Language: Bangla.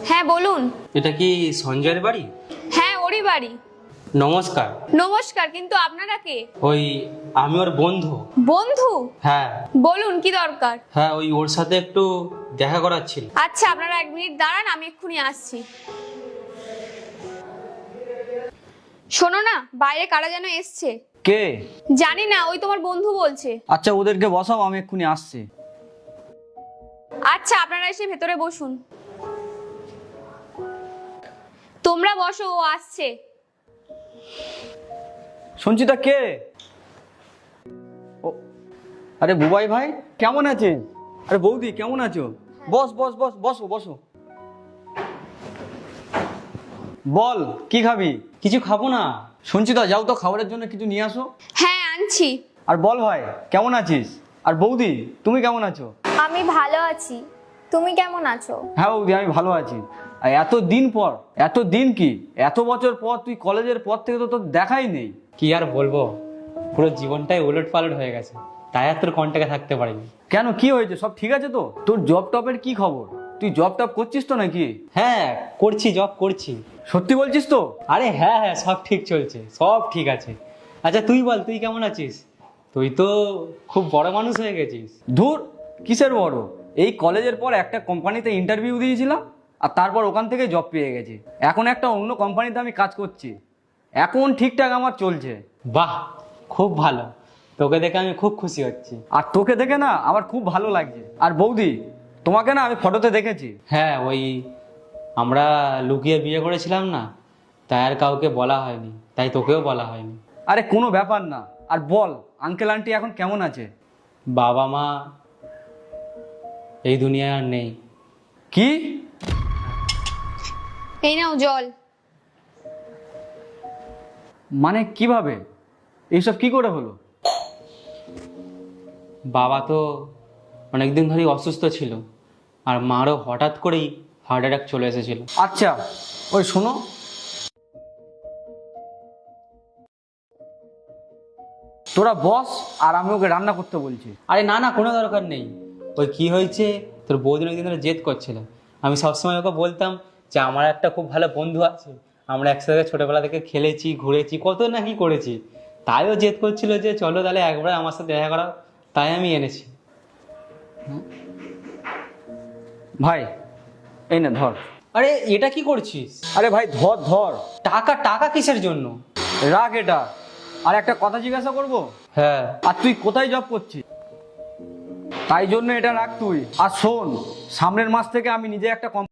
হ্যাঁ বলুন। এটা কি সঞ্জয়ের বাড়ি? হ্যাঁ ওরই বাড়ি। নমস্কার। নমস্কার, কিন্তু আপনারা কে? ওই আমি ওর বন্ধু। বন্ধু? হ্যাঁ বলুন কি দরকার। হ্যাঁ, ওই ওর সাথে একটু দেখা করার ছিল। আচ্ছা আপনারা 1 মিনিট দাঁড়ান, আমি এক্ষুনি আসছি। শোনো না, বাইরে কারা যেন এসছে। কে? জানি না, ওই তোমার বন্ধু বলছে। আচ্ছা ওদেরকে বসাও, আমি এক্ষুনি আসছি। আচ্ছা আপনারা এসে ভেতরে বসুন। তোমরা বসো, ও আসছে। সঞ্চিতা কে? ও, আরে বুবাই ভাই কেমন আছেন? আরে বৌদি কেমন আছো? বস বস বস বসো বসো। বল কি খাবি? কিছু খাবো না। সঞ্চিতা যাও তো খাবারের জন্য কিছু নিয়ে আসো। হ্যাঁ আনছি। আর বল ভাই কেমন আছিস? আর বৌদি তুমি কেমন আছো? আমি ভালো আছি, তুমি কেমন আছো? হ্যাঁ বৌদি আমি ভালো আছি। আর এত দিন পর, এত দিন কি এত বছর পর তুই কলেজের পর থেকে তো তোর দেখাই নেই। কি আর বলবো, পুরো জীবনটাই ওলট পালট হয়ে গেছে, তাই আর তোর কন্ট্যাক্টে থাকতে পারিনি। কেন কি হয়েছে? সব ঠিক আছে তো? তোর জব টপের কি খবর? তুই জব টপ করছিস তো নাকি? হ্যাঁ করছি, জব করছি। সত্যি বলছিস তো? আরে হ্যাঁ হ্যাঁ, সব ঠিক চলছে, সব ঠিক আছে। আচ্ছা তুই বল, তুই কেমন আছিস? তুই তো খুব বড় মানুষ হয়ে গেছিস। ধুর, কিসের বড়? এই কলেজের পর একটা কোম্পানিতে ইন্টারভিউ দিয়েছিলাম, আর তারপর ওখান থেকে জব পেয়ে গেছি। এখন একটা অন্য কোম্পানিতে আমি কাজ করছি, এখন ঠিকঠাক আমার চলছে। বাহ, খুব ভালো। তোকে দেখে আমি খুব খুশি হচ্ছি। আর তোকে দেখে না আমার খুব ভালো লাগছে। আর বৌদি তোমাকে না আমি ফটোতে দেখেছি। হ্যাঁ, ওই আমরা লুকিয়ে বিয়ে করেছিলাম না, তাই আর কাউকে বলা হয়নি, তাই তোকেও বলা হয়নি। আরে কোনো ব্যাপার না। আর বল আঙ্কেল আন্টি এখন কেমন আছে? বাবা মা এই দুনিয়ায় আর নেই। কি? এই নাও জল। মানে কিভাবে? এইসব কি করে হলো? বাবা তো অনেকদিন ধরেই অসুস্থ ছিল, আর মারও হঠাৎ করেই হার্ট অ্যাটাক চলে এসেছিল। আচ্ছা ওই শোনো, তোরা বস আর আমি ওকে রান্না করতে বলছি। আরে না না, কোনো দরকার নেই। ওই কি হয়েছে, তোর বৌদিন অনেকদিন ধরে জেদ করছিল। আমি সবসময় ওকে বলতাম যে আমার একটা খুব ভালো বন্ধু আছে, আমরা একসাথে ছোটোবেলা থেকে খেলেছি, ঘুরেছি, কত না কি করেছি। তাইও জেদ করছিল যে চলো তাহলে একবার আমার সাথে দেখা করাও, তাই আমি এনেছি। ভাই এই না ধর। আরে এটা কি করছিস? আরে ভাই ধর ধর। টাকা টাকা কিসের জন্য? রাখ এটা। আর একটা কথা জিজ্ঞাসা করব? হ্যাঁ, আর তুই কোথায় জব করছিস? তাই জন্য এটা রাখ তুই। আর শোন, সামনের মাস থেকে আমি নিজে একটা